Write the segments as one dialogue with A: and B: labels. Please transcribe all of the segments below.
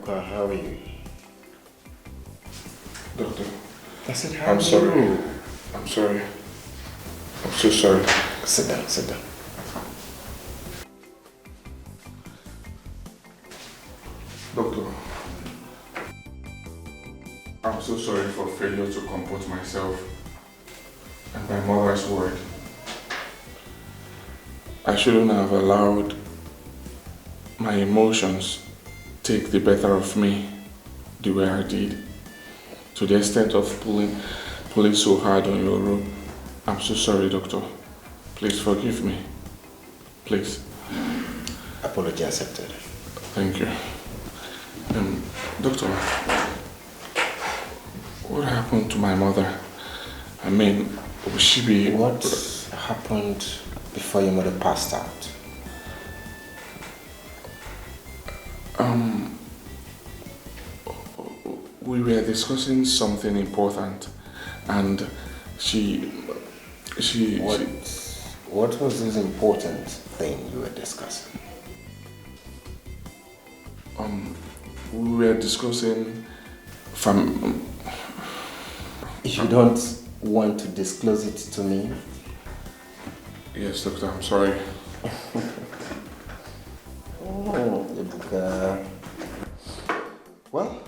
A: Ebuka, how are you?
B: Doctor,
A: I said, how
B: I'm
A: are
B: sorry.
A: you?
B: I'm sorry. I'm so sorry.
A: Sit down, sit down.
B: Doctor, I'm so sorry for failure to comport myself and my mother's word. I shouldn't have allowed my emotions take the better of me the way I did, to the extent of pulling so hard on your rope. I'm so sorry, Doctor. Please forgive me. Please.
A: Apology accepted.
B: Thank you. Doctor, what happened to my mother? I mean, will she be...
A: What happened before your mother passed out?
B: We were discussing something important, and
A: What was this important thing you were discussing?
B: We were discussing
A: If you don't want to disclose it to me.
B: Yes, Doctor, I'm sorry.
A: Ebuka. Well,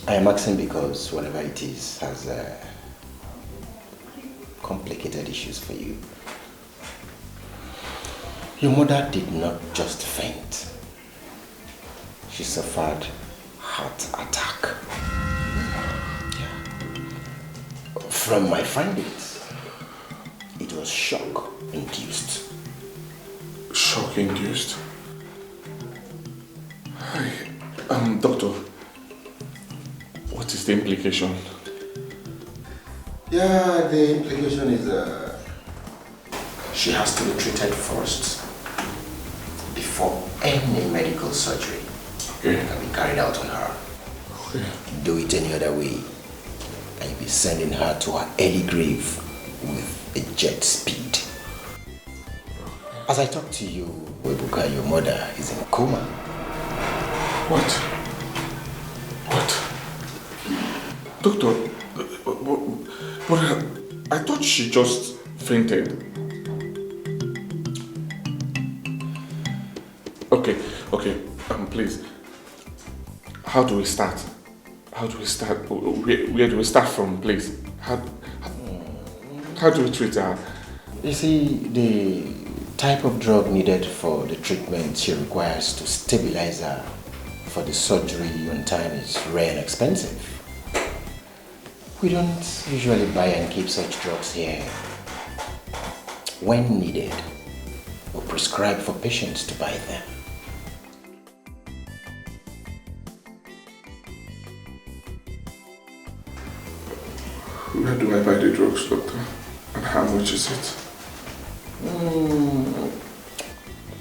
A: I am asking because whatever it is has complicated issues for you. Your mother did not just faint. She suffered heart attack. Yeah. From my findings, it was shock induced.
B: Shock induced? Doctor, what is the implication?
A: Yeah, the implication is she has to be treated first before any medical surgery can be carried out on her.
B: Okay.
A: Do it any other way, and you'll be sending her to her early grave with a jet speed. As I talk to you, Ebuka, your mother is in coma.
B: What? Doctor, but I thought she just fainted. Okay, please. How do we start? Where do we start from, please? How do we treat her?
A: You see, the type of drug needed for the treatment she requires to stabilize her for the surgery on time is rare and expensive. We don't usually buy and keep such drugs here. When needed, we prescribe for patients to buy them.
B: Where do I buy the drugs, Doctor? And how much is it?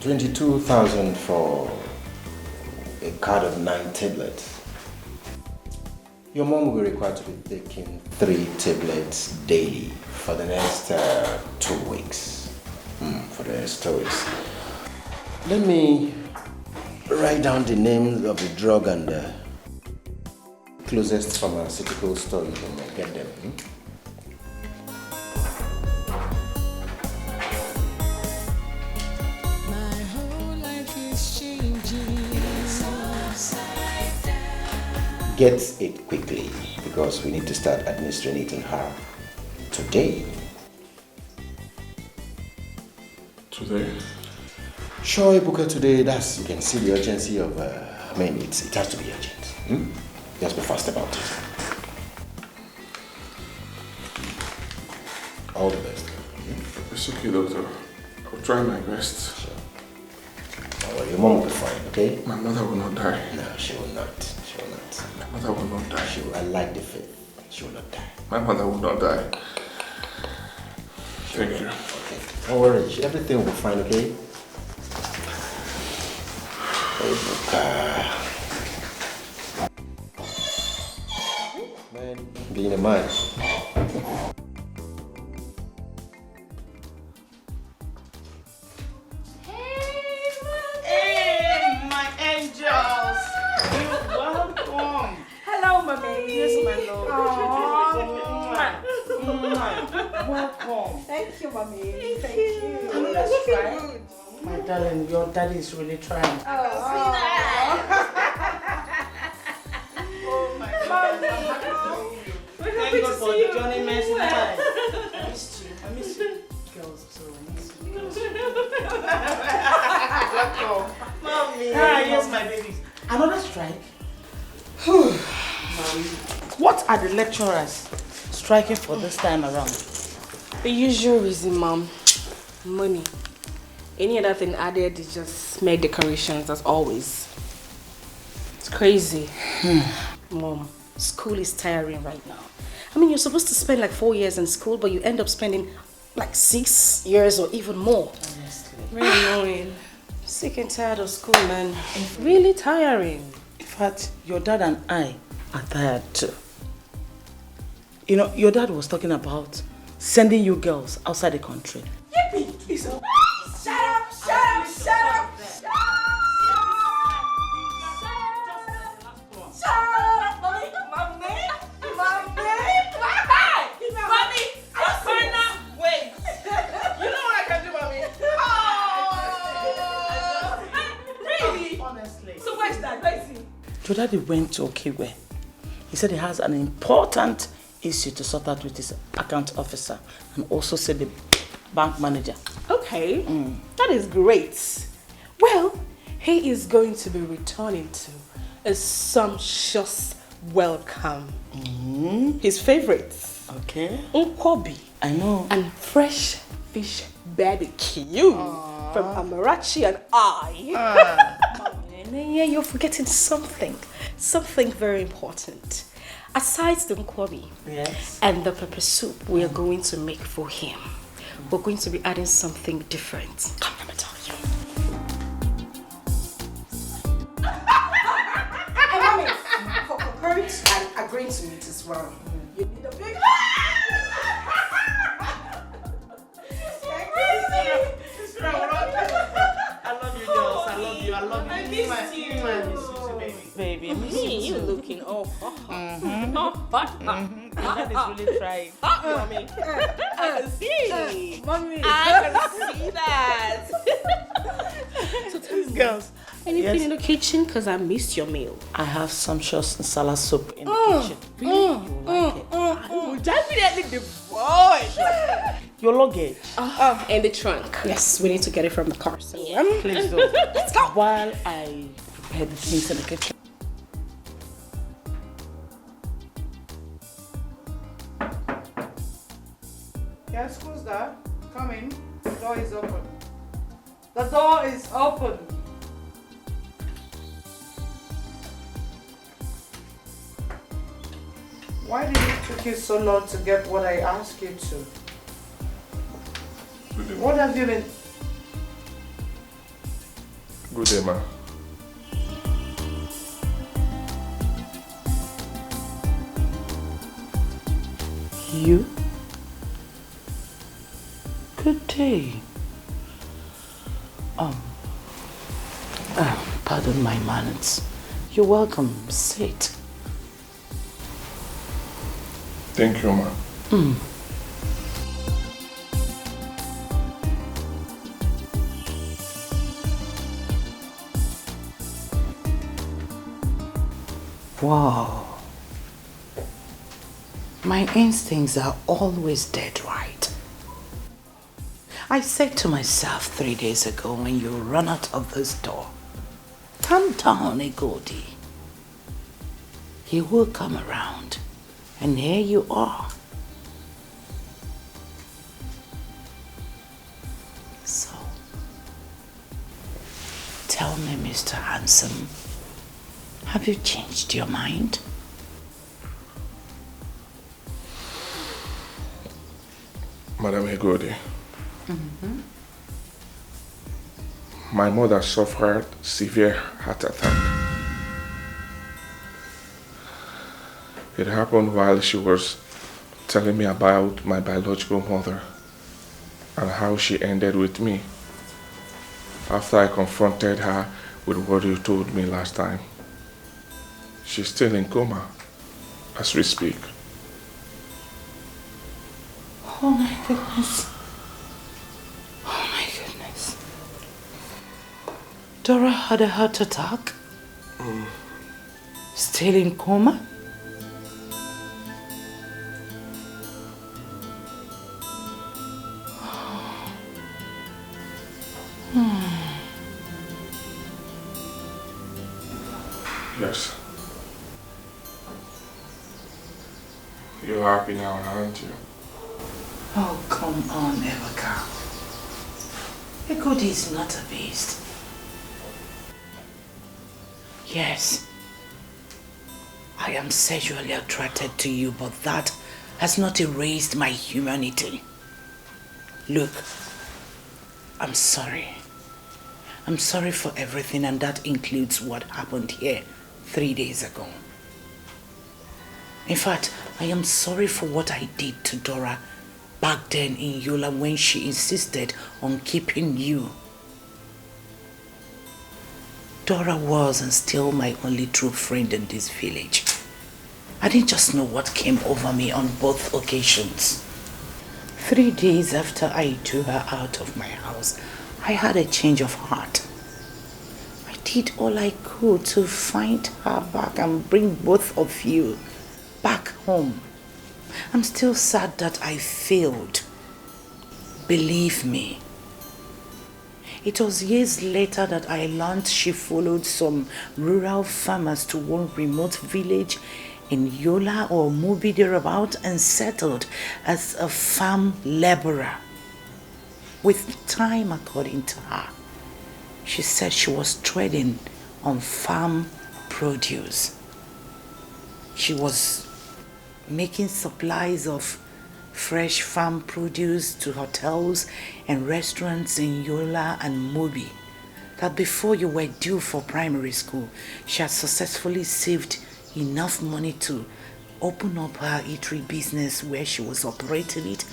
A: 22,000 for a card of 9 tablets. Your mom will be required to be taking 3 tablets daily for the next 2 weeks. For the next 2 weeks. Let me write down the names of the drug and the closest pharmaceutical store you can get them. Get it quickly because we need to start administering it on her today.
B: Today?
A: Sure, Ebuka, today. You can see the urgency of. It has to be urgent. Just be fast about it. All the best.
B: It's okay, Doctor. I'll try my best.
A: Sure. Oh, your mom will be fine, okay?
B: My mother will not die.
A: No, she will not. She will not.
B: My mother will not die.
A: I like the faith. She will not die.
B: My mother will not die. Thank you.
A: Okay. Don't worry. Everything will be fine, okay? Man, being a man.
C: Hey, my angel.
A: Welcome.
C: Thank you, mommy. Thank you.
A: Let's try. My darling, your daddy is really trying.
C: Oh,
A: Oh my God. Thank God for Johnny Mercy time. I missed you. I miss you. Girls too. I miss you. Welcome. Mommy. Yes, my babies. Another strike? What are the lecturers striking for this time around?
C: the usual reason, Mom. Money. Any other thing added is just mere decorations, as always. It's crazy. Mom, school is tiring right now. I mean, you're supposed to spend like 4 years in school, but you end up spending like 6 years or even more.
A: Honestly.
C: Very annoying. Sick and tired of school, man. It's really tiring.
A: In fact, your dad and I are tired too. You know, your dad was talking about sending you girls outside the country.
C: Yippee!
A: Shut up!
C: Shut up! Shut up! Shut up!
A: Your daddy went to Okiwe. He said he has an important issue to sort out with his account officer and also said the bank manager.
C: Okay, that is great. Well, he is going to be returning to a sumptuous welcome. His favorites.
A: Okay.
C: Nkwobi.
A: I know.
C: And fresh fish barbecue from Amarachi and I. Yeah, you're forgetting something. Something very important. Aside the nkwobi and the pepper soup we are going to make for him, we're going to be adding something different. Come, let me tell you. And mommy, for concurrence and agreeing to it as well, you need a big...
A: I love you.
C: I missed you.
A: Baby, I miss
C: Me,
A: you.
C: you looking all hot.
A: That is really trying.
C: Mommy. I can see.
A: Mommy.
C: I can see that. So tell me,
A: Girls.
C: anything in the kitchen? Because I missed your meal.
A: I have sumptuous salad soup in the kitchen. Really? You like it?
C: Oh, definitely the boy.
A: Your luggage.
C: In the trunk. Yes, we need to get it from the car. So,
A: Please do.
C: let's go.
A: While I prepare the things in the kitchen.
D: Yes, who's that? Come in. The door is open. The door is open. Why did it take you so long to get what I asked you to?
B: Good day,
D: What have you been...
B: Good day, ma.
A: You? Good day. Pardon my manners. You're welcome. Sit.
B: Thank you, ma.
A: Wow. My instincts are always dead right. I said to myself 3 days ago when you run out of this door, calm down, Egodi. He will come around. And here you are. So, tell me, Mr. Handsome, have you changed your mind?
B: Madam Hegodi. My mother suffered severe heart attack. It happened while she was telling me about my biological mother and how she ended with me after I confronted her with what you told me last time. She's still in coma. as we speak.
D: Oh my goodness. Oh my goodness. Dora had a heart attack? Still in coma?
B: Yes. You're happy now, aren't you?
D: Oh, come on, Ebuka. A goody is not a beast. Yes, I am sexually attracted to you, but that has not erased my humanity. Look, I'm sorry. I'm sorry for everything, and that includes what happened here 3 days ago. In fact, I am sorry for what I did to Dora back then in Yola when she insisted on keeping you. Dora was and still my only true friend in this village. I didn't just know what came over me on both occasions. 3 days after I threw her out of my house, I had a change of heart. I did all I could to find her back and bring both of you back home. I'm still sad that I failed. Believe me. It was years later that I learned she followed some rural farmers to one remote village in Yola or Mubi thereabout and settled as a farm laborer. With time, according to her, she said she was trading on farm produce. She was making supplies of fresh farm produce to hotels and restaurants in Yola and Mubi. That before you were due for primary school, she had successfully saved enough money to open up her eatery business where she was operating it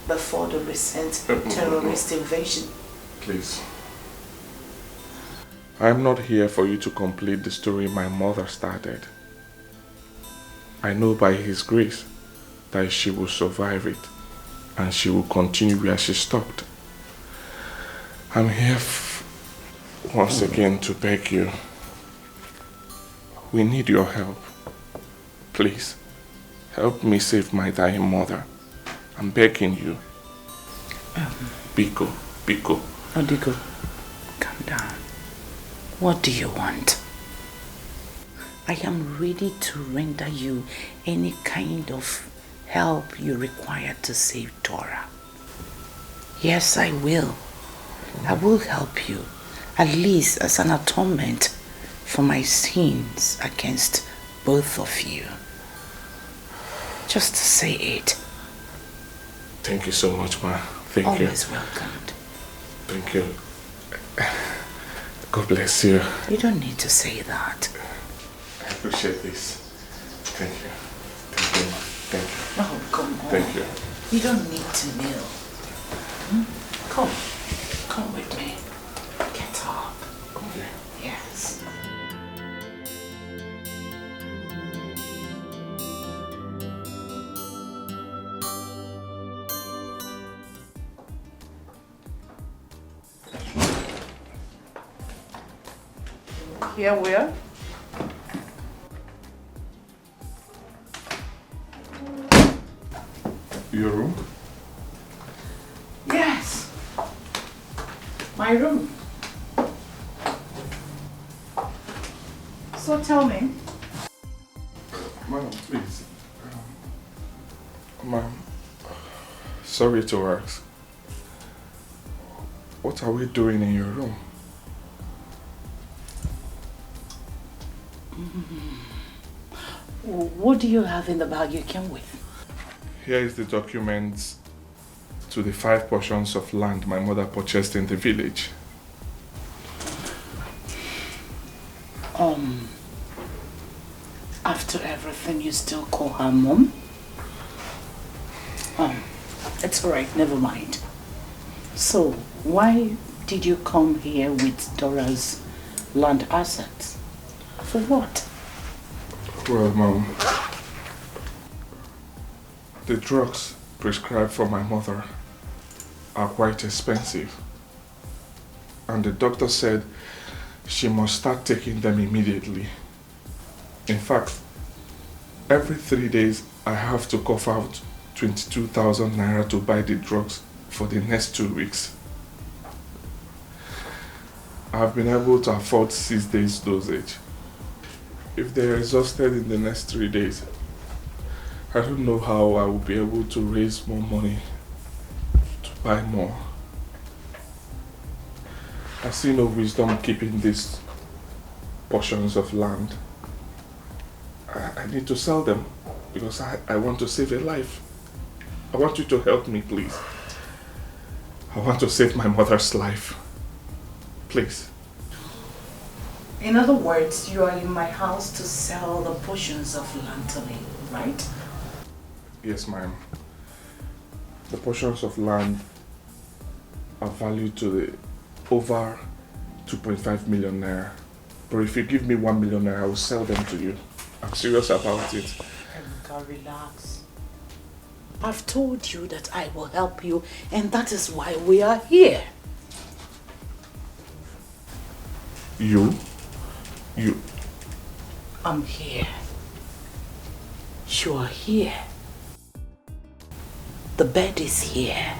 D: before the recent terrorist invasion.
B: Please. I'm not here for you to complete the story my mother started. I know by His grace that she will survive it and she will continue where she stopped. I'm here once again to beg you. We need your help. Please, help me save my dying mother. I'm begging you. Biko.
D: Odigo, calm down. What do you want? I am ready to render you any kind of help you require to save Dora. Yes, I will. I will help you, at least as an atonement for my sins against both of you. Just say it.
B: Thank you so much, ma. Thank you.
D: Always welcomed.
B: Thank you. God bless you.
D: You don't need to say that.
B: I appreciate this. Thank you. Thank you, ma. Thank you.
D: Oh, come on.
B: Thank you.
D: You don't need to kneel. Come with me. Get up.
B: Okay.
D: Yes.
C: Here where?
B: Your room?
D: Yes. My room.
C: So tell me.
B: Ma'am, please. Ma'am, sorry to ask. What are we doing in your room?
D: What do you have in the bag you came with?
B: Here is the documents to the 5 portions of land my mother purchased in the village.
D: After everything, you still call her mom? It's alright, never mind. So, why did you come here with Dora's land assets? For what?
B: Well, Mom, The drugs prescribed for my mother are quite expensive. And the doctor said she must start taking them immediately. In fact, every 3 days I have to cough out 22,000 naira to buy the drugs for the next 2 weeks. I've been able to afford 6 days dosage. If they're exhausted in the next 3 days, I don't know how I will be able to raise more money to buy more. I see no wisdom keeping these portions of land. I need to sell them because I want to save a life. I want you to help me, please. I want to save my mother's life. Please.
D: In other words, you are in my house to sell the portions of land to me, right?
B: Yes, ma'am. The portions of land are valued to the over 2.5 million naira. But if you give me 1 million naira, I will sell them to you. I'm serious about it.
D: Emeka, relax. I've told you that I will help you, and that is why we are here.
B: You?
D: I'm here. You are here. The bed is here.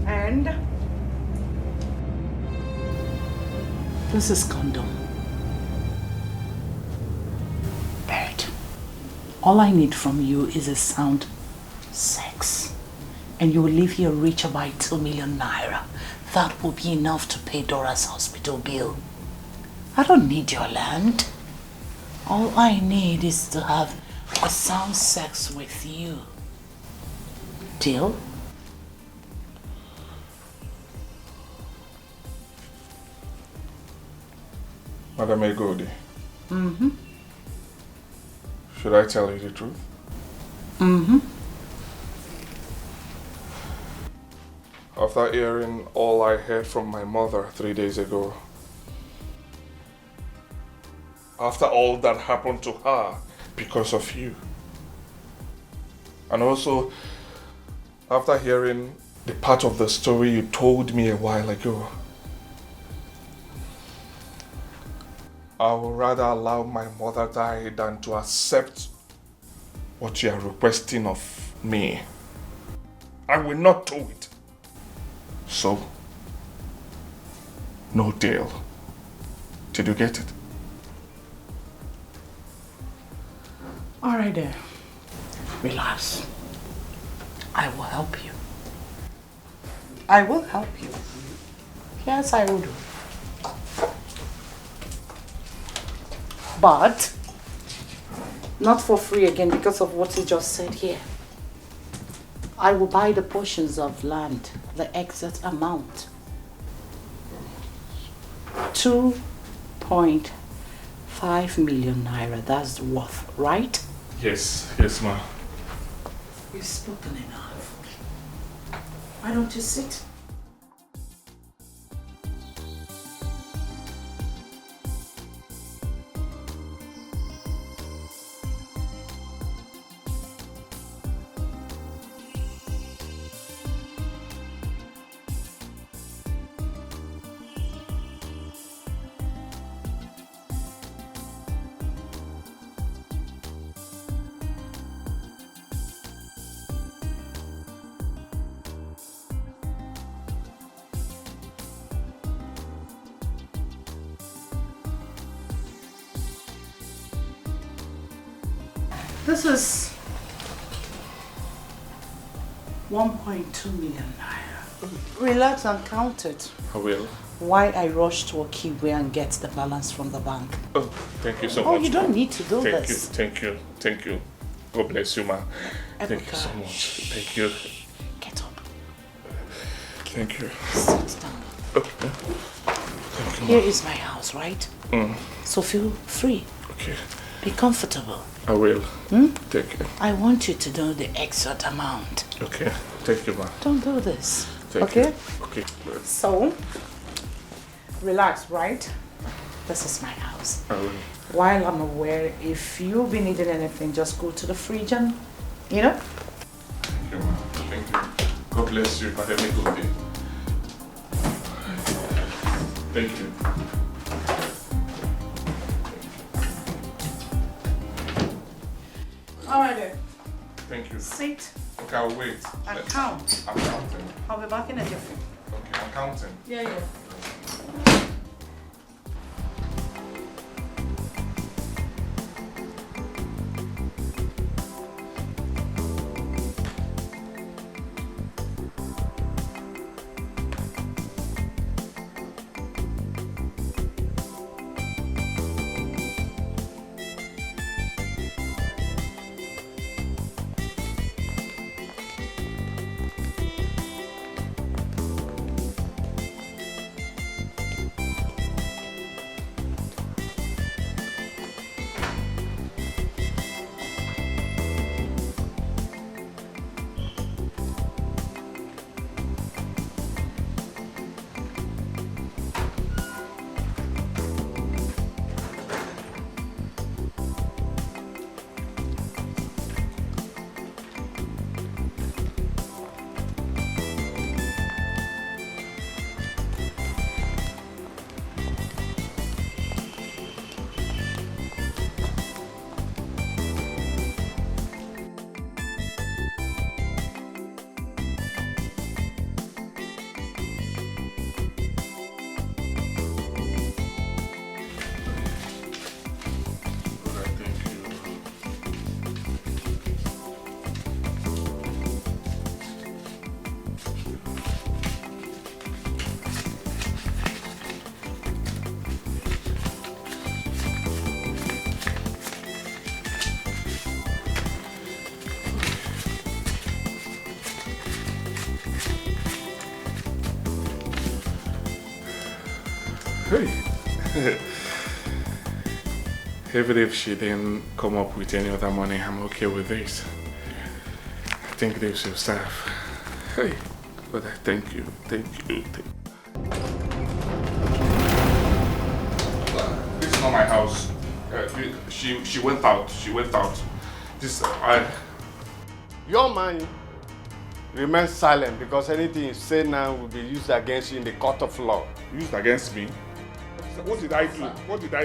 D: And this is condom. Bed. All I need from you is a sound sex. And you will leave here richer by 2 million naira. That will be enough to pay Dora's hospital bill. I don't need your land. All I need is to have a sound sex with you. Deal?
B: Madam Egodi.
D: Mm-hmm.
B: Should I tell you the truth?
D: Mm-hmm.
B: After hearing all I heard from my mother 3 days ago, after all that happened to her because of you, and also after hearing the part of the story you told me a while ago, I would rather allow my mother die than to accept what you are requesting of me. I will not do it. So, no deal. Did you get it?
D: All right then. Relax. I will help you. I will help you. Yes, I will do. But not for free again because of what you just said here. I will buy the portions of land, the exact amount. 2.5 million naira, that's the worth, right?
B: Yes, ma'am.
D: You've spoken enough. Why don't you sit? This is 1.2 million naira. Relax and count it.
B: I will.
D: Why I rush to Okigwe and get the balance from the bank.
B: Oh, thank you so much.
D: Oh, you don't need to do this.
B: Thank you. God bless you, ma. Thank you so much. Thank you.
D: Get up.
B: Thank you.
D: Sit down.
B: Okay. Thank you,
D: Here is my house, right? So feel free.
B: Okay.
D: Be comfortable.
B: I will. Take care.
D: I want you to know the exact amount.
B: Okay. Thank you, ma.
D: Don't do this.
B: Thank
C: Okay?
B: you. Okay.
C: So, relax, right? This is my house.
B: I will.
C: While I'm aware, if you be needing anything, just go to the fridge and, you know?
B: Thank you, ma. Thank you. God bless you. Have a good day. Thank you.
C: All right then.
B: Thank you.
C: Sit
B: Okay, I'll wait.
C: and count.
B: I'm counting.
C: I'll be back in a jiffy.
B: Okay, I'm counting.
C: Yeah.
B: Hey. Even if she didn't come up with any other money, I'm okay with this. I think this will serve. Hey, but I thank you. This is not my house. She went out. This
E: Your man remains silent because anything you say now will be used against you in the court of law.
B: used against me. What did I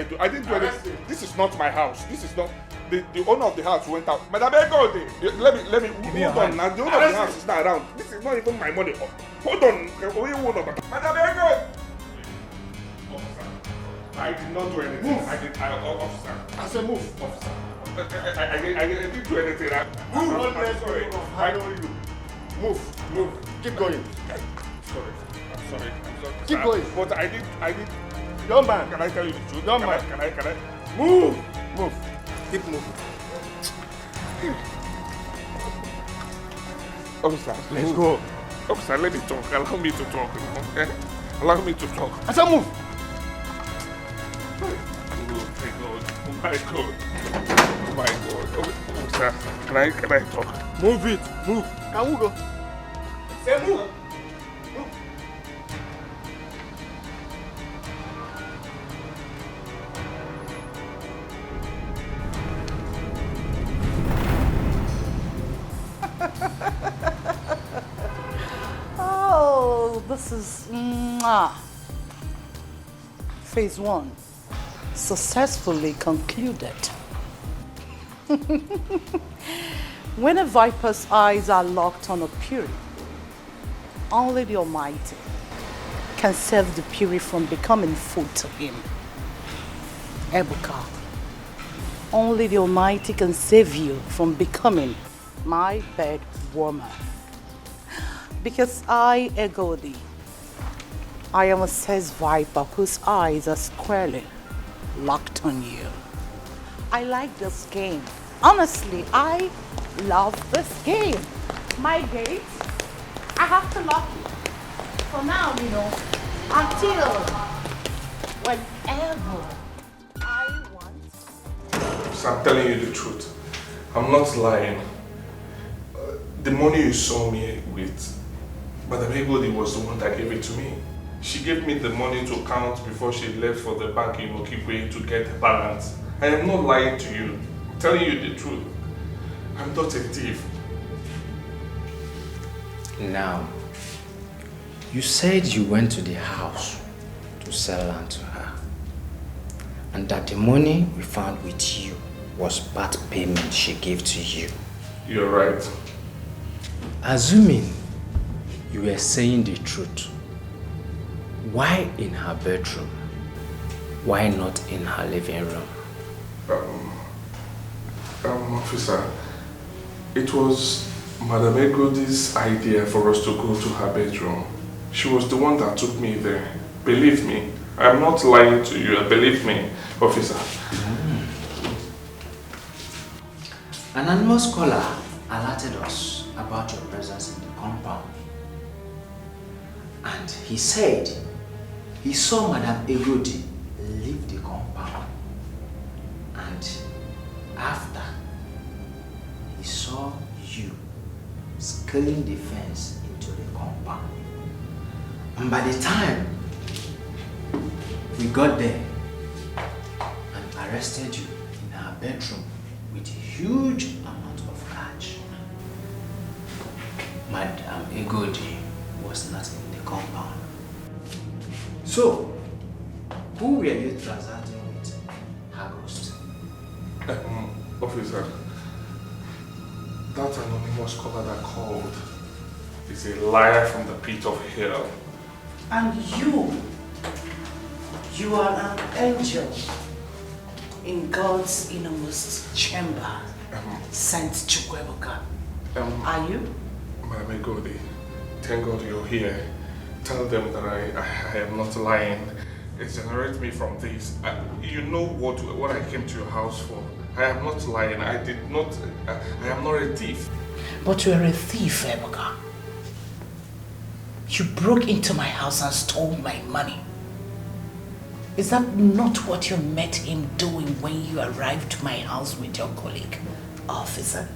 B: do? I didn't do anything. This is not my house. This is not. The owner of the house went out. Madam Ego, let me hold on. Now the owner of the house is not around. This is not even my money. Hold on. Madam Ego. I did not do anything. Move. Officer.
E: I said move.
B: Officer. I didn't do anything.
E: Move.
B: I'm sorry.
E: I know you. Move. Keep going.
B: I'm sorry.
E: Keep going.
B: But I did.
E: Young man.
B: Can I tell you the truth?
E: Young man.
B: Can I?
E: Move. Keep moving.
B: Officer,
E: Let's go.
B: Officer, let me talk. Allow me to talk. Okay? Allow me to talk.
E: I said move.
B: Oh my God. Officer, can I talk?
E: Move it. Move. Can we go? Say move.
D: Oh, this is phase 1 successfully concluded. When a viper's eyes are locked on a Puri, only the Almighty can save the Puri from becoming food to him. Ebuka, only the Almighty can save you from becoming my bed warmer. Because I, Egodi, I am a sex viper whose eyes are squarely locked on you. I like this game. Honestly, I love this game. My gate, I have to lock it. For now, until whenever I want.
B: So I'm telling you the truth. I'm not lying. The money you saw me with Madam Egodi was the one that gave it to me. She gave me the money to count before she left for the bank in Okigwe to get the balance. I am not lying to you. I'm telling you the truth. I'm not a thief.
A: Now, you said you went to the house to sell land to her, and that the money we found with you was part payment she gave to you.
B: You're right.
A: Assuming you were saying the truth, why in her bedroom? Why not in her living room?
B: Officer, it was Madam Egodi's idea for us to go to her bedroom. She was the one that took me there. Believe me, I'm not lying to you. Believe me, officer.
A: An anonymous caller alerted us about your presence in the compound. And he said he saw Madam Egodi leave the compound. And after, he saw you scaling the fence into the compound. And by the time we got there and arrested you in her bedroom with a huge amount of cash, Madam Egodi was not in the compound. So, who were you transacting with, her ghost?
B: Officer, that anonymous caller that called is a liar from the pit of hell.
D: And you are an angel in God's innermost chamber, Saint Chukwuebuka. Are you?
B: Madam Egodi, thank God you're here. Tell them that I am not lying. Exonerate me from this. You know what I came to your house for. I am not lying. I am not a thief.
D: But you are a thief, Ebuka. You broke into my house and stole my money. Is that not what you met him doing when you arrived to my house with your colleague, officer?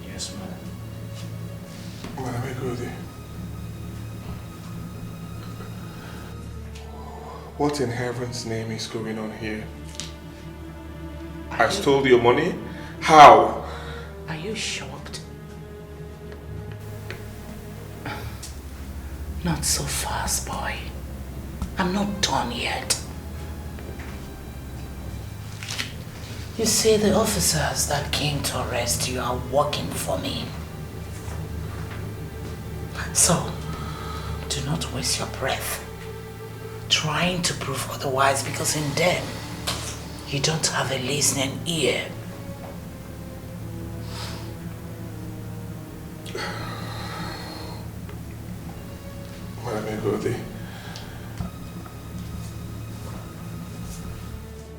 A: Yes, madam.
B: Madam Egodi, what in heaven's name is going on here? I stole your money? How?
D: Are you shocked? Not so fast, boy. I'm not done yet. You see, the officers that came to arrest you are working for me. So, do not waste your breath trying to prove otherwise, because in them, you don't have a listening ear.
B: Madam Egodi,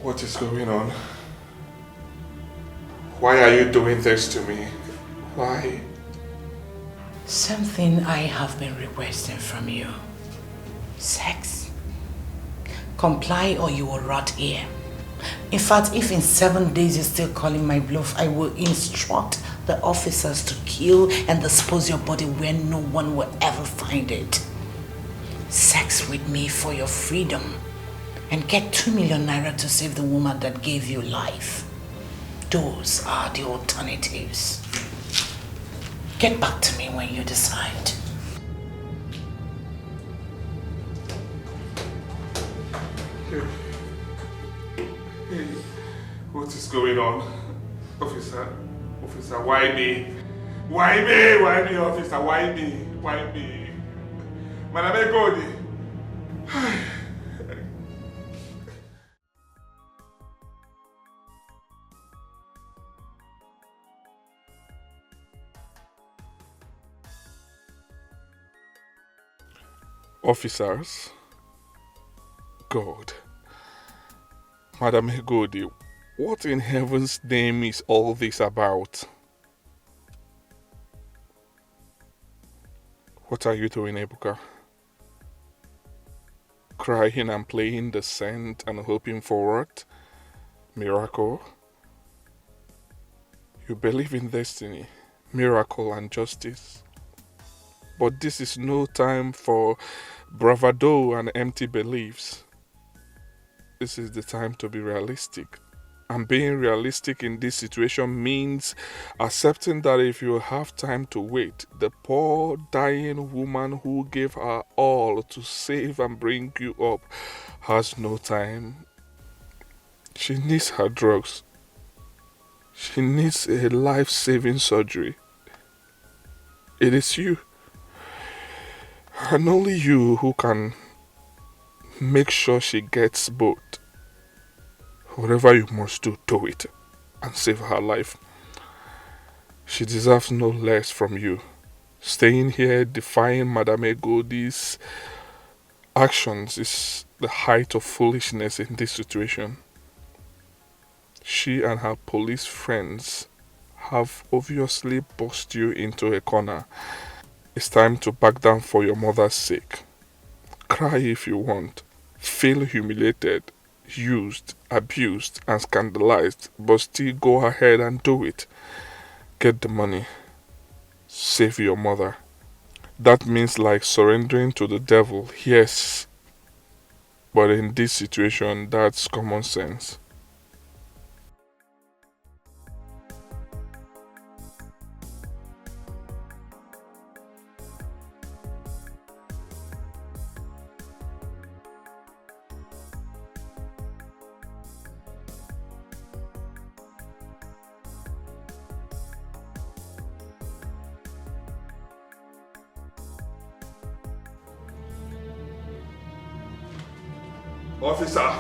B: what is going on? Why are you doing this to me? Why?
D: Something I have been requesting from you. Sex. Comply or you will rot here. In fact, if in 7 days you're still calling my bluff, I will instruct the officers to kill and dispose your body where no one will ever find it. Sex with me for your freedom and get 2 million naira to save the woman that gave you life. Those are the alternatives. Get back to me when you decide.
B: Hey, what is going on? Officer, why me? Why me? Why me, officer? Why me? Why me? Madam Egodi. Officers, God, Madam Egodi, what in heaven's name is all this about? What are you doing, Ebuka? Crying and playing the saint and hoping for what? Miracle? You believe in destiny, miracle and justice. But this is no time for bravado and empty beliefs. This is the time to be realistic. And being realistic in this situation means accepting that if you have time to wait, the poor dying woman who gave her all to save and bring you up has no time. She needs her drugs. She needs a life-saving surgery. It is you, and only you, who can make sure she gets both. Whatever you must do, do it and save her life. She deserves no less from you. Staying here defying Madame Egodi's actions is the height of foolishness in this situation. She and her police friends have obviously boxed you into a corner. It's time to back down for your mother's sake. Cry if you want. Feel humiliated, used, abused, and scandalized, but still go ahead and do it. Get the money. Save your mother. That means like surrendering to the devil, yes. But in this situation, that's common sense. Officer!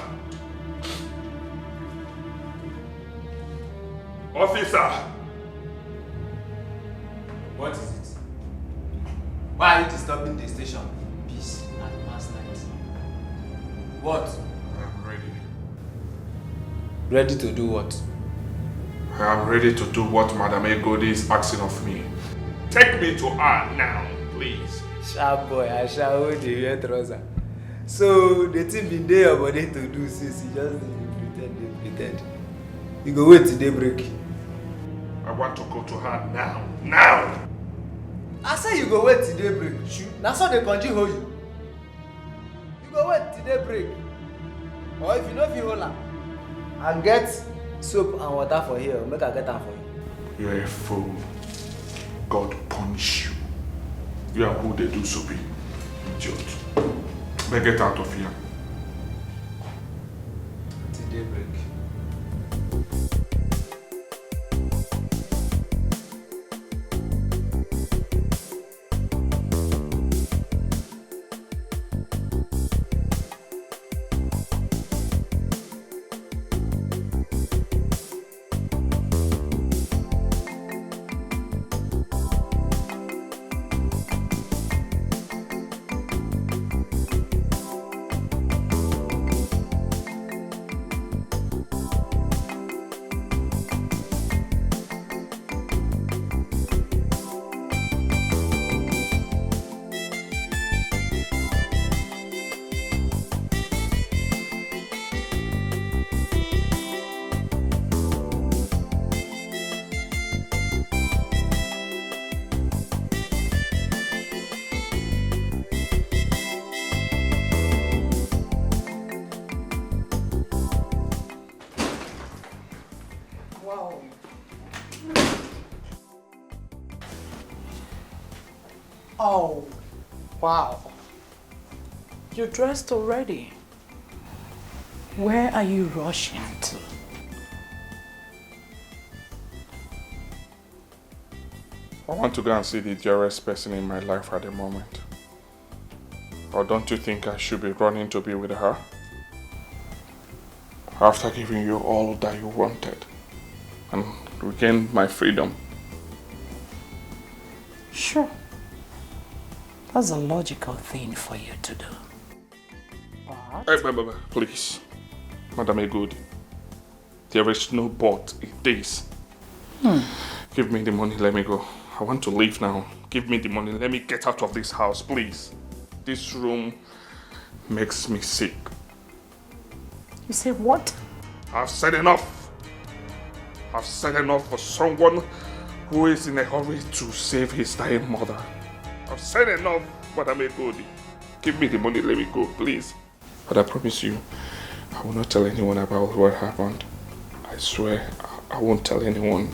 B: Officer!
F: What is it? Why are you disturbing the station? Peace at last night. What?
B: I'm ready.
F: Ready to do what?
B: I am ready to do what Madame Egodi is asking of me. Take me to her now, please.
F: Sharp boy, I shall hold the hair trouser. So the thing been there your body to do since you just pretend. You go wait till daybreak.
B: I want to go to her now. Now!
F: I say you go wait till daybreak. That's how they conjure hold you. You go wait till daybreak. Or if you know if you hold her, and get soap and water for here, make I get them for you.
B: You're a fool. God punish you. You are who they do so be. Idiot. But get out of here.
F: Till daybreak.
D: Oh, wow. You're dressed already. Where are you rushing to?
B: I want to go and see the dearest person in my life at the moment. Or don't you think I should be running to be with her? After giving you all that you wanted and regained my freedom.
D: Sure. That's a logical thing for you to do. But...
B: Hey, please. Madame Egodi, there is no but in this. Give me the money, let me go. I want to leave now. Give me the money, let me get out of this house, please. This room makes me sick.
D: You say what?
B: I've said enough. I've said enough for someone who is in a hurry to save his dying mother. I've said enough, Madam Egodi. Give me the money, let me go, please. But I promise you, I will not tell anyone about what happened. I swear, I won't tell anyone,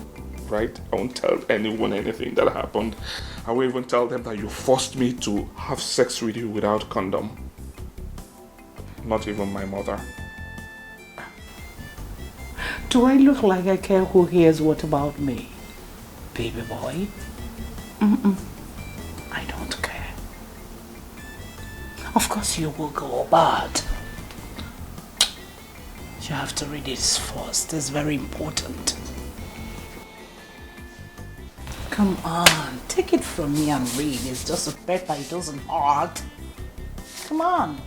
B: right? I won't tell anyone anything that happened. I won't even tell them that you forced me to have sex with you without condom. Not even my mother.
D: Do I look like I care who hears what about me? Baby boy? I don't care. Of course you will go, but you have to read this first. It's very important. Come on, take it from me and read. It's just a paper, it doesn't hurt. Come on.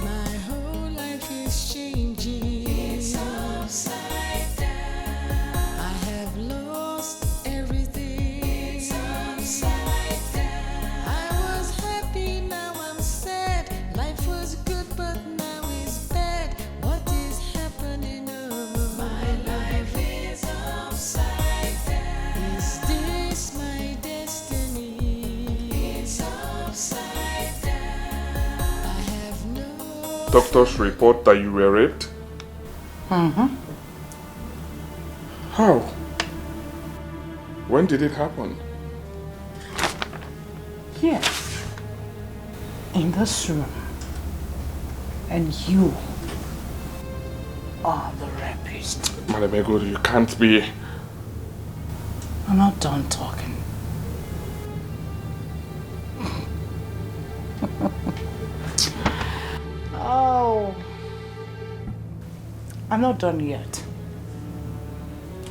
G: My whole life is changing. It's upside down. I have lost everything. It's upside down. I was happy, now I'm sad. Life was good, but now it's bad. What is happening? My life is upside down. Is this my destiny? It's upside down. I have no.
B: Doctors report that you were raped? How? When did it happen?
D: Yes. In this room. And you are the rapist.
B: Madam Egodi, you can't be.
D: I'm not done talking. Oh. I'm not done yet.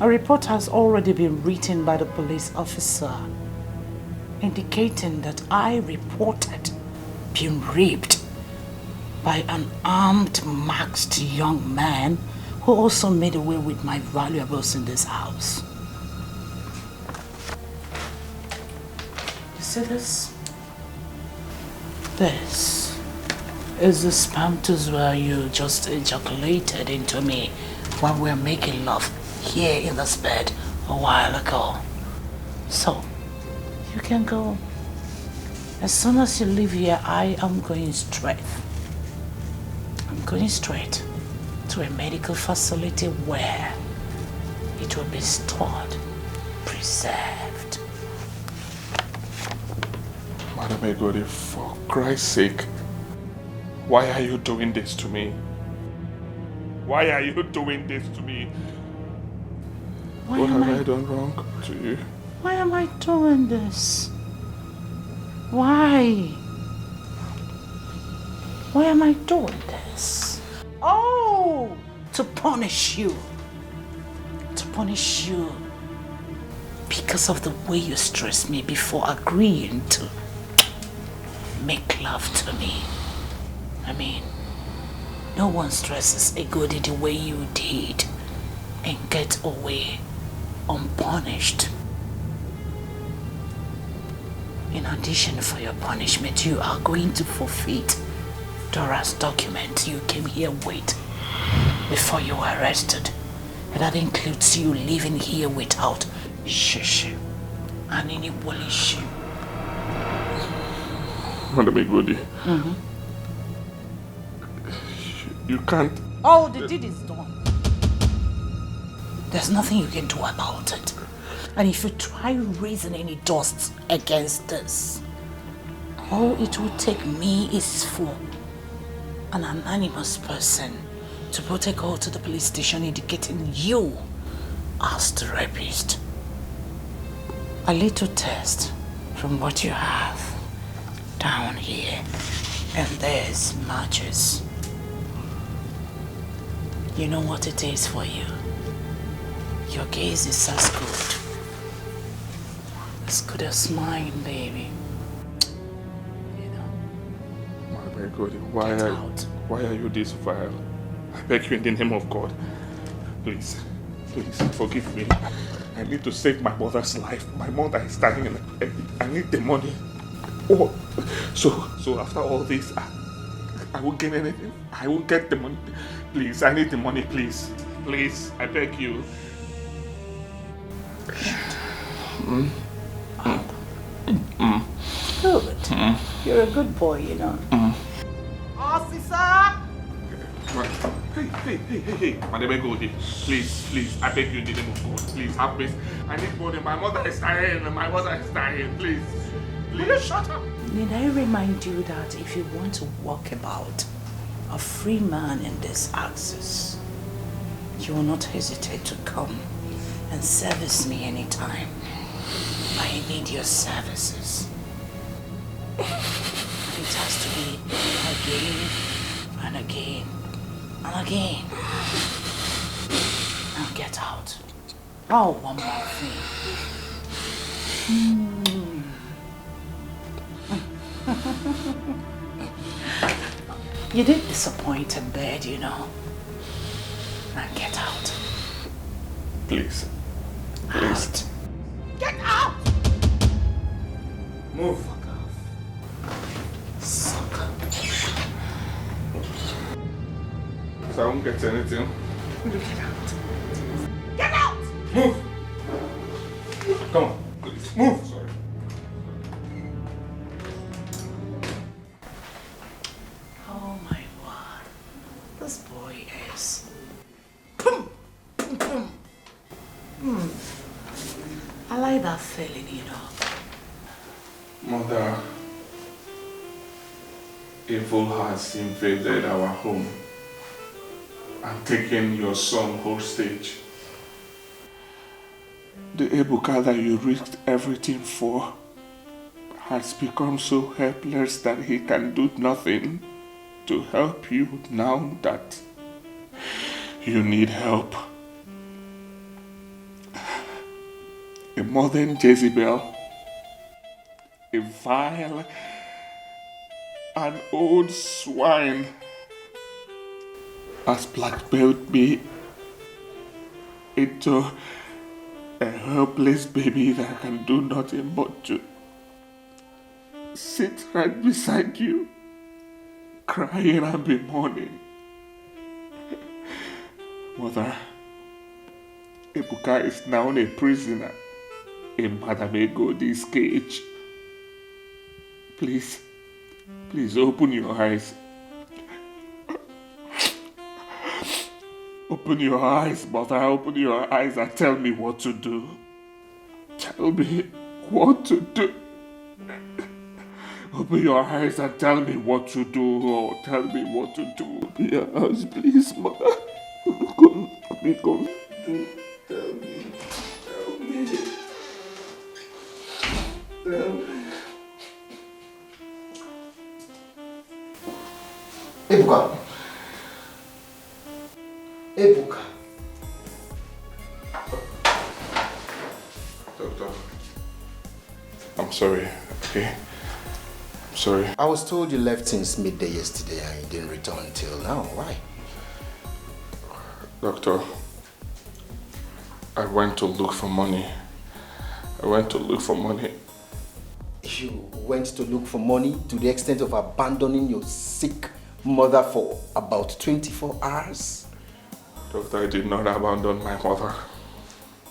D: A report has already been written by the police officer indicating that I reported being raped by an armed, masked young man who also made away with my valuables in this house. You see this? This is the sperm tubes where you just ejaculated into me while we were making love here in this bed a while ago. So, you can go. As soon as you leave here, I am going straight. I'm going straight to a medical facility where it will be stored, preserved.
B: Madam Egodi, for Christ's sake, why are you doing this to me? Why are you doing this to me? What have I done wrong to you?
D: Why am I doing this? Why? Why am I doing this? Oh! To punish you. To punish you. Because of the way you stressed me before agreeing to make love to me. I mean, no one stresses Egodi the way you did and get away unpunished. In addition for your punishment, you are going to forfeit Dora's document you came here with before you were arrested. And that includes you living here without shishi and any woolly shoe.
B: Madam Egodi, you can't.
D: Oh, the deed is done. There's nothing you can do about it. And if you try raising any dust against this, all it will take me is for an anonymous person to put a call to the police station indicating you as the rapist. A little test from what you have down here, and there's matches. You know what it is for you. Your gaze is as good as mine, baby. You know.
B: My God, why are you this vile? I beg you in the name of God. Please, forgive me. I need to save my mother's life. My mother is standing in the... I need the money. Oh, so after all this, I won't get anything. I won't get the money. Please, I need the money, please. Please, I beg you.
D: You're a good boy, you know.
F: Officer!
B: Hey, Madam Goldie, please, I beg you in the name of God, please have mercy. I need money. My mother is dying, please. Will you shut up?
D: Need I remind you that if you want to walk about a free man in this axis, you will not hesitate to come and service me anytime. I need your services. It has to be again and again and again. Now get out. Oh, one more thing. You did disappoint in bed, you know. Now get out.
B: Please.
D: Out.
F: Get out! Move.
D: Sucker.
B: So I won't get anything.
D: Get out.
F: Get out!
B: Move! Come on, please. Move! Sorry.
D: Oh my word. This boy is... I like that feeling, you know.
B: Mother, evil has invaded our home and taken your son hostage. The Ebuka that you risked everything for has become so helpless that he can do nothing to help you now that you need help. A modern Jezebel, a vile and old swine, has blackmailed me into a helpless baby that can do nothing but to sit right beside you, crying and bemoaning. Mother, Ebuka is now a prisoner in Madam Egodi's cage. Please open your eyes. Open your eyes, Mother. Open your eyes and tell me what to do. Tell me what to do. Open your eyes and tell me what to do. Oh, tell me what to do. Open your eyes, please, Mother. Come. Tell me.
A: Ebuka.
B: Doctor, I'm sorry, okay? I'm sorry.
A: I was told you left since midday yesterday and you didn't return till now. Why?
B: Doctor, I went to look for money.
A: You went to look for money to the extent of abandoning your sick mother for about 24 hours?
B: Doctor, I did not abandon my mother.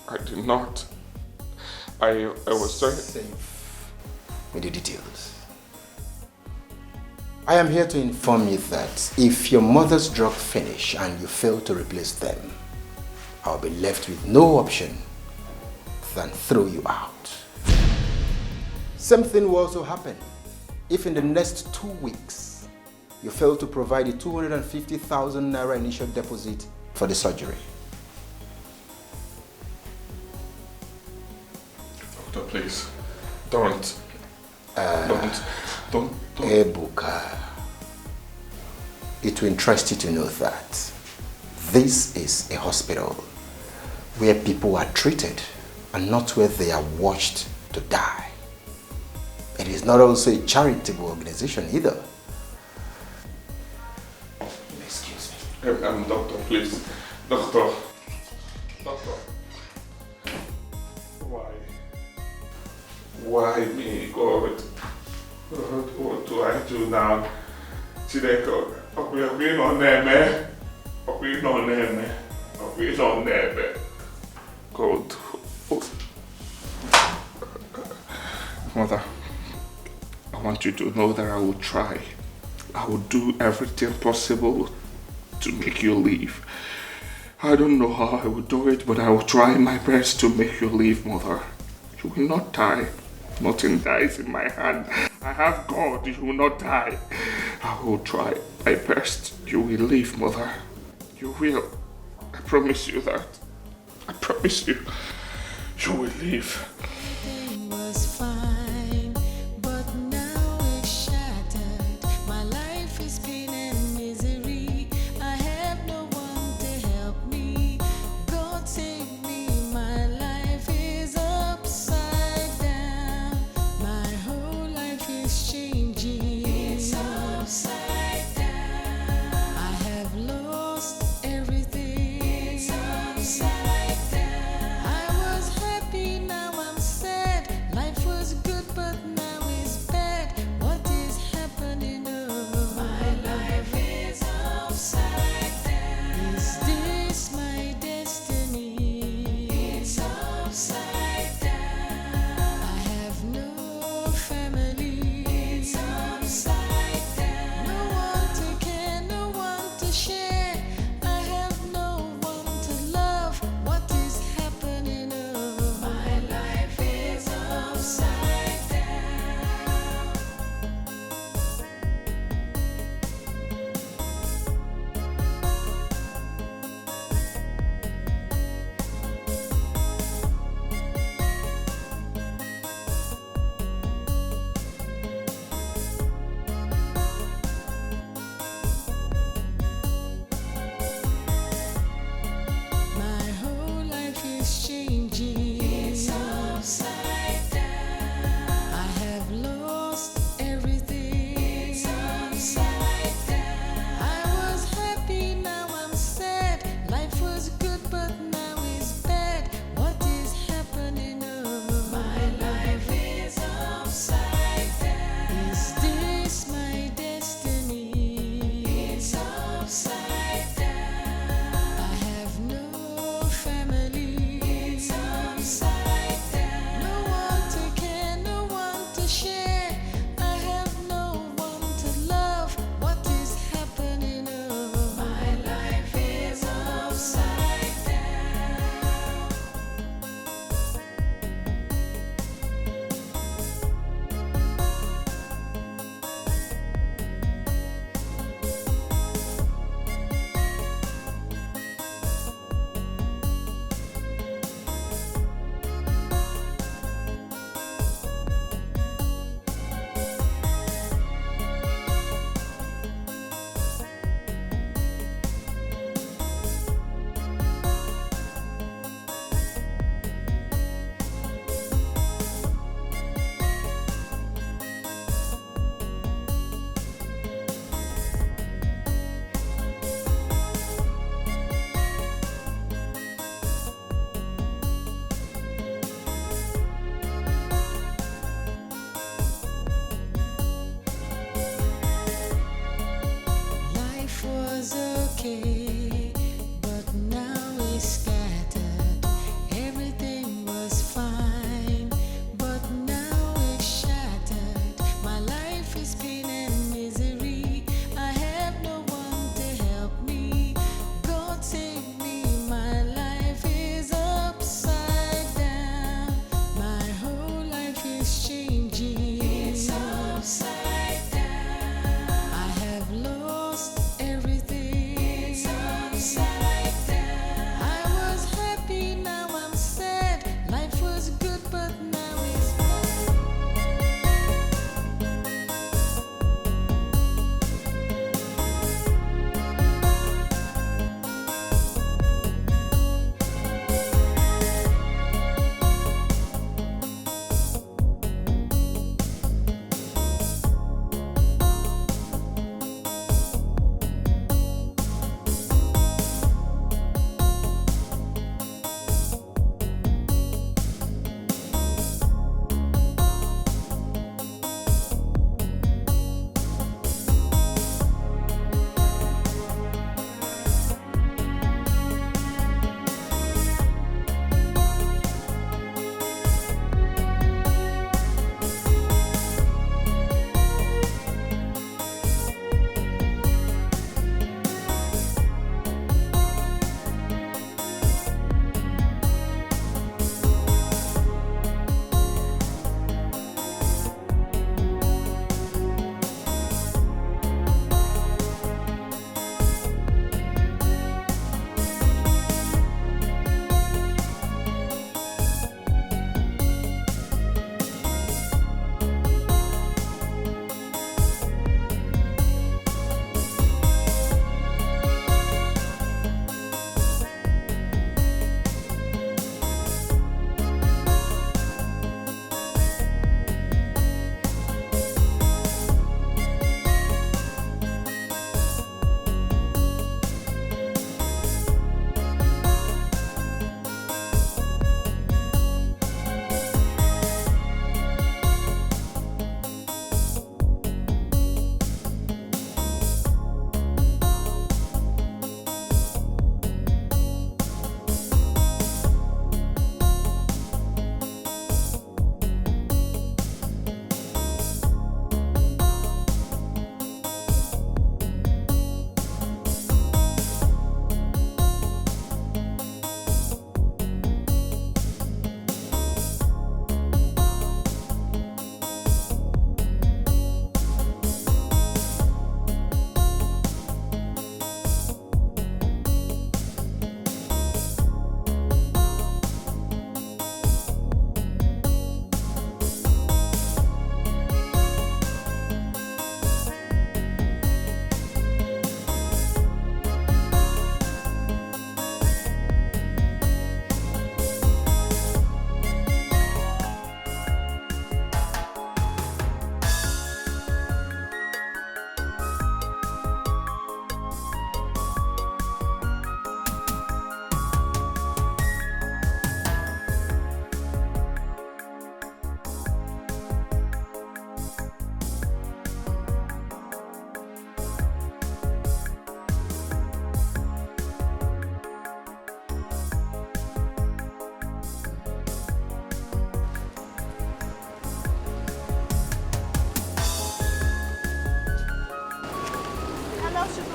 B: I did not. I was sorry.
A: Safe with the details. I am here to inform you that if your mother's drugs finish and you fail to replace them, I'll be left with no option than throw you out. Same thing will also happen if in the next 2 weeks you fail to provide the 250,000 naira initial deposit for the surgery.
B: Doctor, please, don't.
A: Ebuka, it will interest you to know that this is a hospital where people are treated and not where they are watched to die. It is not also a charitable organization either. Excuse me.
B: Doctor, please. Doctor. Why me, God? What do I do now? Chideko, we're on there, man. We're on there, man. We're on there, man. God. Mother, want you to know that I will try. I will do everything possible to make you leave. I don't know how I will do it, but I will try my best to make you leave, Mother. You will not die. Nothing dies in my hand. I have God. You will not die. I will try my best. You will leave, Mother. You will. I promise you that. I promise you. You will leave.
G: Everything was fine, but now it's shattered. My life is pain and misery. I have no one to help me. God save me. My life is upside down. My whole life is changing. It's upside down. I have lost everything. It's upside down. I was happy, now I'm sad. Life was good, but now it's bad. What is happening? Oh, my life is upside down. Is this my destiny? It's upside down. I have no family. It's upside down. No one to care, no one to share. I have no one to love.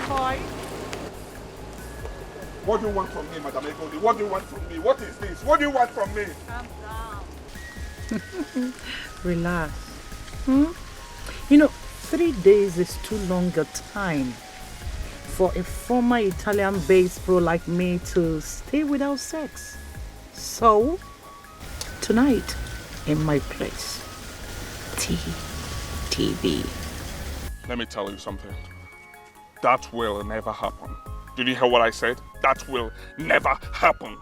C: toy.
B: What do you want from me, Madam Egodi? What do you want from me? What is this? What do you want from me?
C: Calm down.
D: Relax. You know, 3 days is too long a time for a former Italian bass pro like me to stay without sex. So, tonight, in my place, TV.
B: Let me tell you something. That will never happen. Did you hear what I said? That will never happen.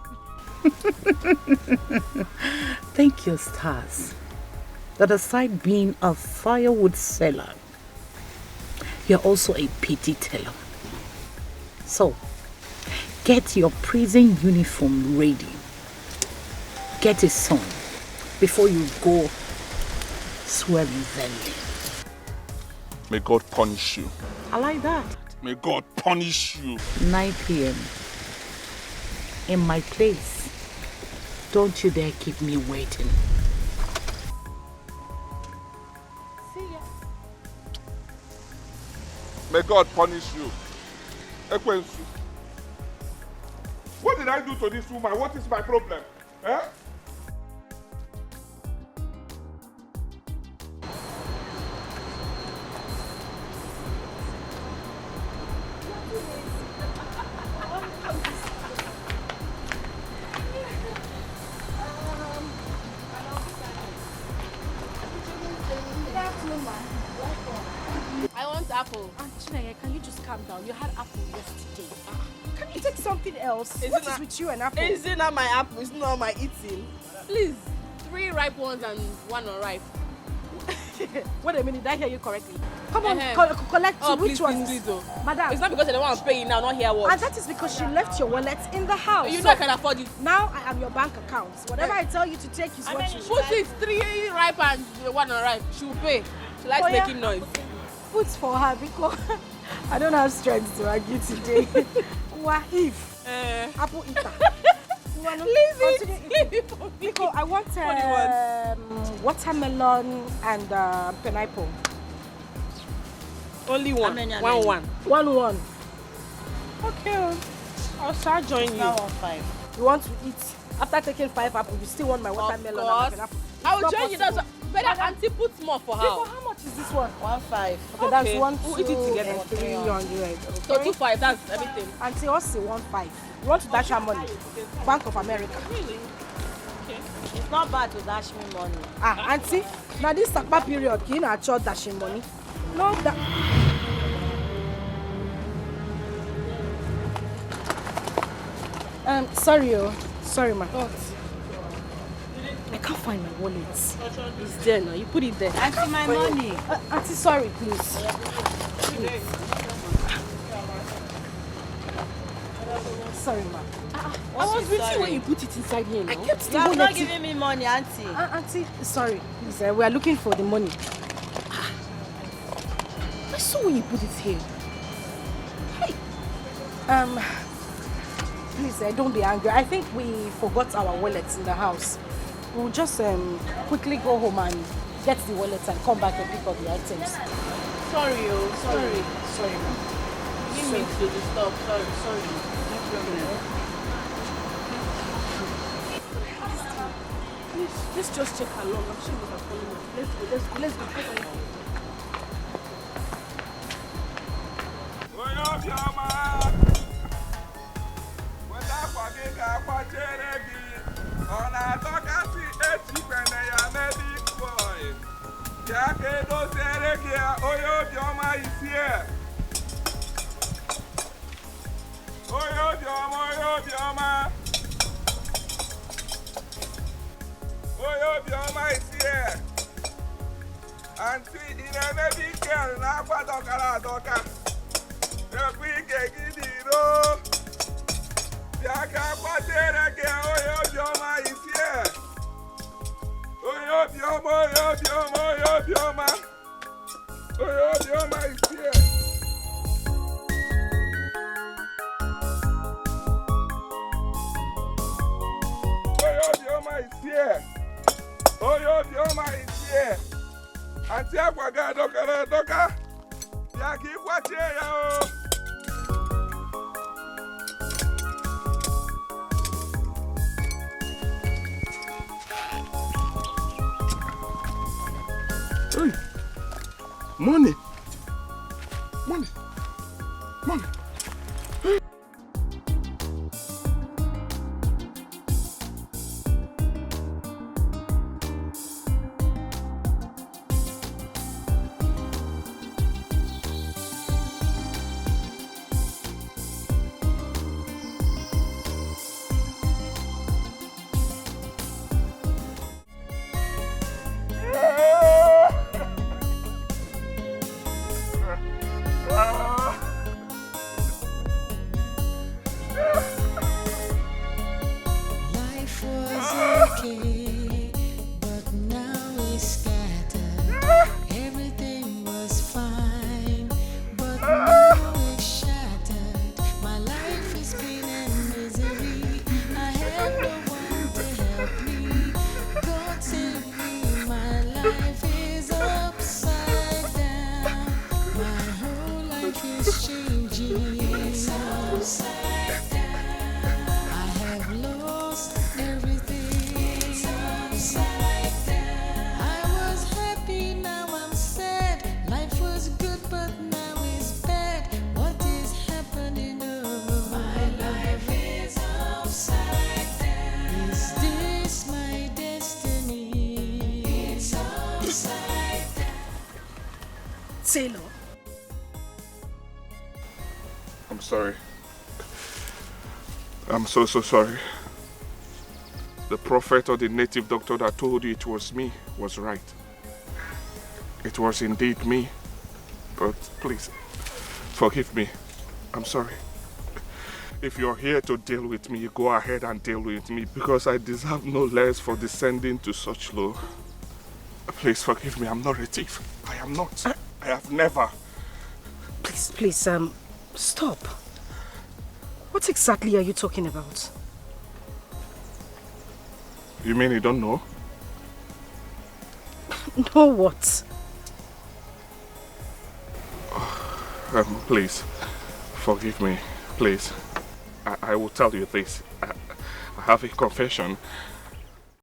D: Thank you, Stars. That aside being a firewood seller, you're also a pity teller. So, get your prison uniform ready. Get it sewn before you go swearing venly.
B: May God punish you.
D: I like that.
B: May God punish you.
D: 9 p.m. in my place. Don't you dare keep me waiting.
C: See ya.
B: May God punish you. Ekwensu. What did I do to this woman? What is my problem? Eh?
C: I want apple. Aunt Chinaya, can you just calm down? You had apple yesterday. Can you take something else? What is with you and apple?
H: Is it not my apple? It's not my eating.
C: Please, 3 ripe ones and 1 unripe. Wait a minute, did I hear you correctly? Come on, collect which one?
H: Please, oh.
C: Madam.
H: It's not because I don't want to pay you now, not here what.
C: And that is because she left your wallet in the house.
H: You know I can afford it.
C: Now I am your bank account. Whatever I tell you to take is what you
H: Put it 3 ripe and 1 unripe. She will pay. She likes making noise.
C: Put for her because I don't have strength to argue today. What if? Apple eater.
H: Leave it for me.
C: Nico, I want watermelon and pineapple.
H: Only one. One.
C: 1. Okay.
H: I'll start joining you.
D: Now 5.
C: You want to eat? After taking 5 apples, you still want my watermelon and pineapple?
H: I will join you. That's better. Auntie, put more for her.
C: Nico, how much is this one?
D: 1.5.
C: Okay, that's 1, 2,
H: We'll eat it together.
C: and 300.
H: So
C: Okay?
H: 2.5. That's everything.
C: Auntie, also 1.5. You want to dash her money? Bank of America.
H: Really? Okay.
D: It's not bad to dash me money.
C: Auntie, now this Sakpa period, you know, I dashing money. No, that. Sorry, ma. I can't find my wallet.
H: It's there now. You put it there.
D: Auntie, my money.
C: Auntie, sorry, please. Sorry, ma.
H: I was with you when you put it inside here now.
C: I kept the
D: You have
C: wallet.
D: not given me money, Auntie.
C: Auntie, sorry. Please, we are looking for the money.
H: I saw when you put it here.
C: Please, don't be angry. I think we forgot our wallets in the house. We'll just quickly go home and get the wallets and come back and pick up the items.
H: Sorry, sorry.
C: Sorry, ma.
H: Give me to the stop. Sorry.
D: No problem.
C: Please, let's just check how long. I'm sure we can follow me. Let's go.
B: Oyobioma is here. Auntie, in a baby girl, now what doka. The big gidiro. Yaka patere ke Oyobioma is here. Oyobioma is here. Oyobioma is here. Oyobioma is here. Auntie Akwaga doka. Yaki kwache ya o. Hey. Money. Money. Money.
G: Life was okay, but now it's scattered. Everything was fine, but now it's shattered. My life is pain and misery. I have no one to help me. God save me, my life is upside down. My whole life is changing. It's upside down. I have lost everything. It's upside down. I was happy, now I'm sad. Life was good, but now it's bad. What is happening? Oh, my life is upside down. Is this my destiny? It's upside down.
C: Taylor.
B: I'm sorry. I'm so sorry. The prophet or the native doctor that told you it was me was right. It was indeed me. But please, forgive me. I'm sorry. If you're here to deal with me, go ahead and deal with me because I deserve no less for descending to such low. Please forgive me. I'm not a thief. I am not. I have never.
C: Please, stop. What exactly are you talking about?
B: You mean you don't know?
C: No, what?
B: Please, forgive me. Please. I will tell you this. I have a confession.